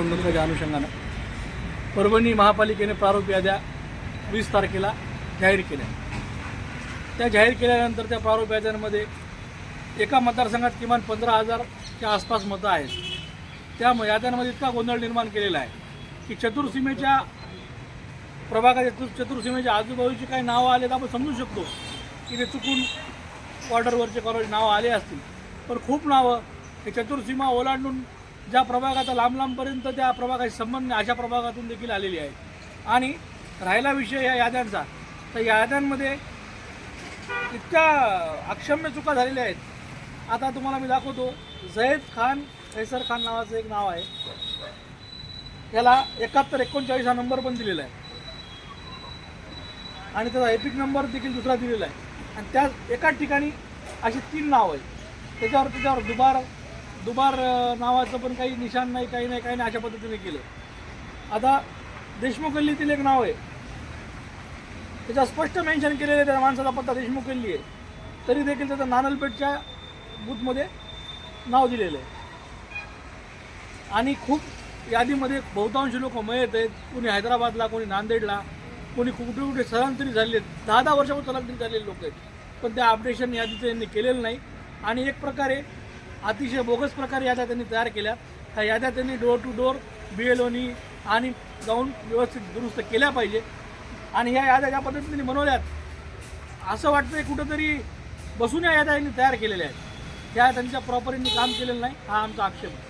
निवडणुकीच्या अनुषंगानं परभणी महापालिकेने प्रारूप याद्या 20 तारखेला जाहीर केल्या। त्या जाहीर केल्यानंतर त्या प्रारूप याद्यांमध्ये एका मतदारसंघात किमान 15,000च्या आसपास मतं आहेत। त्या याद्यांमध्ये इतका गोंधळ निर्माण केलेला आहे की चतुर्सीमेच्या प्रभागाच्या चतुर्सीमेच्या आजूबाजूची काही नावं आले तर आपण समजू शकतो की ते चुकून बॉर्डरवरचे कॉलेज नावं आले असतील, पण खूप नावं हे चतुर्सीमा ओलांडून ज्या प्रभागाचा लांबपर्यंत त्या प्रभागाशी संबंध अशा प्रभागातून देखील आलेली आहेत। आणि राहिला विषय या याद्यांचा, तर याद्यांमध्ये इतक्या अक्षम्य चुका झालेल्या आहेत। आता तुम्हाला मी दाखवतो, जैद खान कैसर खान नावाचं एक नाव आहे, याला 7139 हा नंबर पण दिलेला आहे आणि त्याचा एपिक नंबर देखील दुसरा दिलेला आहे। आणि त्या एकाच ठिकाणी अशी 3 नावं आहेत, त्याच्यावर दुबार नावाचं पण काही निशाण नाही, काही नाही अशा पद्धतीने केलं। आता देशमुख गल्लीतील एक नाव आहे, त्याच्यात स्पष्ट मेन्शन केलेलं आहे त्या माणसाचा पत्ता देशमुख गल्ली आहे, तरी देखील त्याचं नानलपेठच्या बूथमध्ये नाव दिलेलं आहे। आणि खूप यादीमध्ये बहुतांश लोक मयत आहेत, कोणी हैदराबादला, कोणी नांदेडला, कोणी कुठे स्थलांतरित झालेले आहेत, 10 वर्षापासून स्थलांतरित झालेले लोक आहेत, पण त्या अपडेशन यादीचं यांनी केलेलं नाही। आणि एक प्रकारे अतिशय बोगस प्रकारे याद्या त्यांनी तयार केल्या। ह्या याद्या त्यांनी डोर टू डोर BLOनी आणि जाऊन व्यवस्थित दुरुस्त केल्या पाहिजे। आणि ह्या याद्या ज्या पद्धतीने बनवल्यात, असं वाटतंय कुठंतरी बसून या याद्या यांनी तयार केलेल्या आहेत, त्या त्यांच्या प्रॉपरीने काम केलेलं नाही, हा आमचा आक्षेप आहे।